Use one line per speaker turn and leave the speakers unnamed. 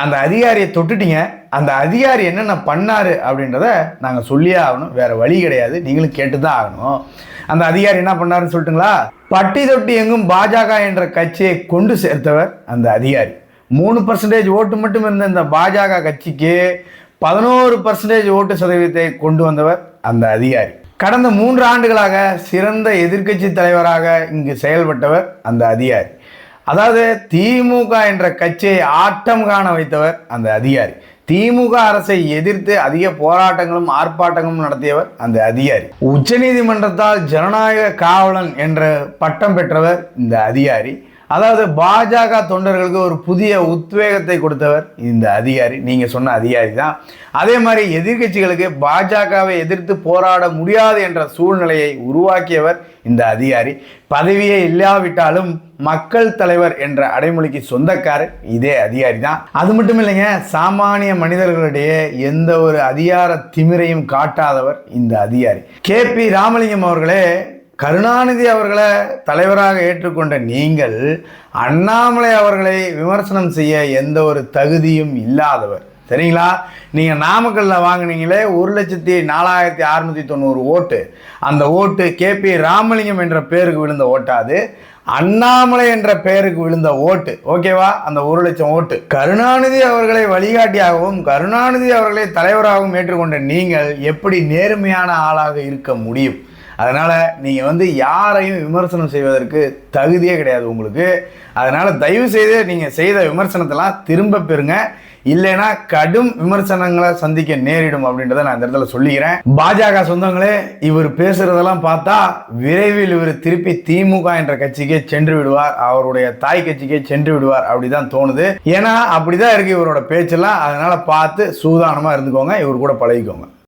அந்த அதிகாரியை தொட்டுட்டீங்க. அந்த அதிகாரி என்னென்ன பண்ணாரு அப்படின்றத நாங்கள் சொல்லியே ஆகணும். வேற வழி கிடையாது. நீங்களும் கேட்டு தான் ஆகணும். அந்த அதிகாரி என்ன பண்ணாருன்னு சொல்லட்டுங்களா? பட்டி தொட்டி எங்கும் பாஜக என்ற கட்சியை கொண்டு சேர்த்தவர் அந்த அதிகாரி. 3% ஓட்டு மட்டும் இருந்த இந்த பாஜக கட்சிக்கு 11% ஓட்டு சதவீதத்தை கொண்டு வந்தவர் அந்த அதிகாரி. கடந்த 3 ஆண்டுகளாக சிறந்த எதிர்க்கட்சி தலைவராக இங்கு செயல்பட்டவர் அந்த அதிகாரி. அதாவது திமுக என்ற கட்சியை ஆட்டம் காண வைத்தவர் அந்த அதிகாரி. திமுக அரசை எதிர்த்து அதிக போராட்டங்களும் ஆர்ப்பாட்டங்களும் நடத்தியவர் அந்த அதிகாரி. உச்சநீதிமன்றத்தால் ஜனநாயக காவலன் என்ற பட்டம் பெற்றவர் இந்த அதிகாரி. அதாவது பாஜக தொண்டர்களுக்கு ஒரு புதிய உத்வேகத்தை கொடுத்தவர் இந்த அதிகாரி. நீங்க சொன்ன அதிகாரி தான். அதே மாதிரி எதிர்கட்சிகளுக்கு பாஜகவை எதிர்த்து போராட முடியாது என்ற சூழ்நிலையை உருவாக்கியவர் இந்த அதிகாரி. பதவியே இல்லாவிட்டாலும் மக்கள் தலைவர் என்ற அடைமொழிக்கு சொந்தக்காரர் இதே அதிகாரி தான். அது மட்டும் இல்லைங்க, சாமானிய மனிதர்களிடையே எந்த ஒரு அதிகார திமிரையும் காட்டாதவர் இந்த அதிகாரி. KP ராமலிங்கம் அவர்களே, கருணாநிதி அவர்களை தலைவராக ஏற்றுக்கொண்ட நீங்கள் அண்ணாமலை அவர்களை விமர்சனம் செய்ய எந்த ஒரு தகுதியும் இல்லாதவர். சரிங்களா? நீங்கள் நாமக்கல்ல வாங்கினீங்களே 1,04,690 ஓட்டு. அந்த ஓட்டு KP ராமலிங்கம் என்ற பேருக்கு விழுந்த ஓட்டாது, அண்ணாமலை என்ற பெயருக்கு விழுந்த ஓட்டு. ஓகேவா? அந்த 1,00,000 ஓட்டு கருணாநிதி அவர்களை வழிகாட்டியாகவும் கருணாநிதி அவர்களை தலைவராகவும் ஏற்றுக்கொண்ட நீங்கள் எப்படி நேர்மையான ஆளாக இருக்க முடியும்? அதனால் நீங்கள் யாரையும் விமர்சனம் செய்வதற்கு தகுதியே கிடையாது உங்களுக்கு. அதனால் தயவு செய்து நீங்கள் செய்த விமர்சனத்தெல்லாம் திரும்ப பெறுங்க. இல்லைன்னா கடும் விமர்சனங்களை சந்திக்க நேரிடும் அப்படின்றத நான் இந்த இடத்துல சொல்லிக்கிறேன். பாஜக சொந்தங்களே, இவர் பேசுறதெல்லாம் பார்த்தா விரைவில் இவர் திருப்பி திமுக என்ற கட்சிக்கே சென்று விடுவார், அவருடைய தாய் கட்சிக்கே சென்று விடுவார் அப்படிதான் தோணுது. ஏன்னா அப்படிதான் இருக்கு இவரோட பேச்செல்லாம். அதனால பார்த்து சூதானமா இருந்துக்கோங்க, இவர் கூட பழகிக்கோங்க.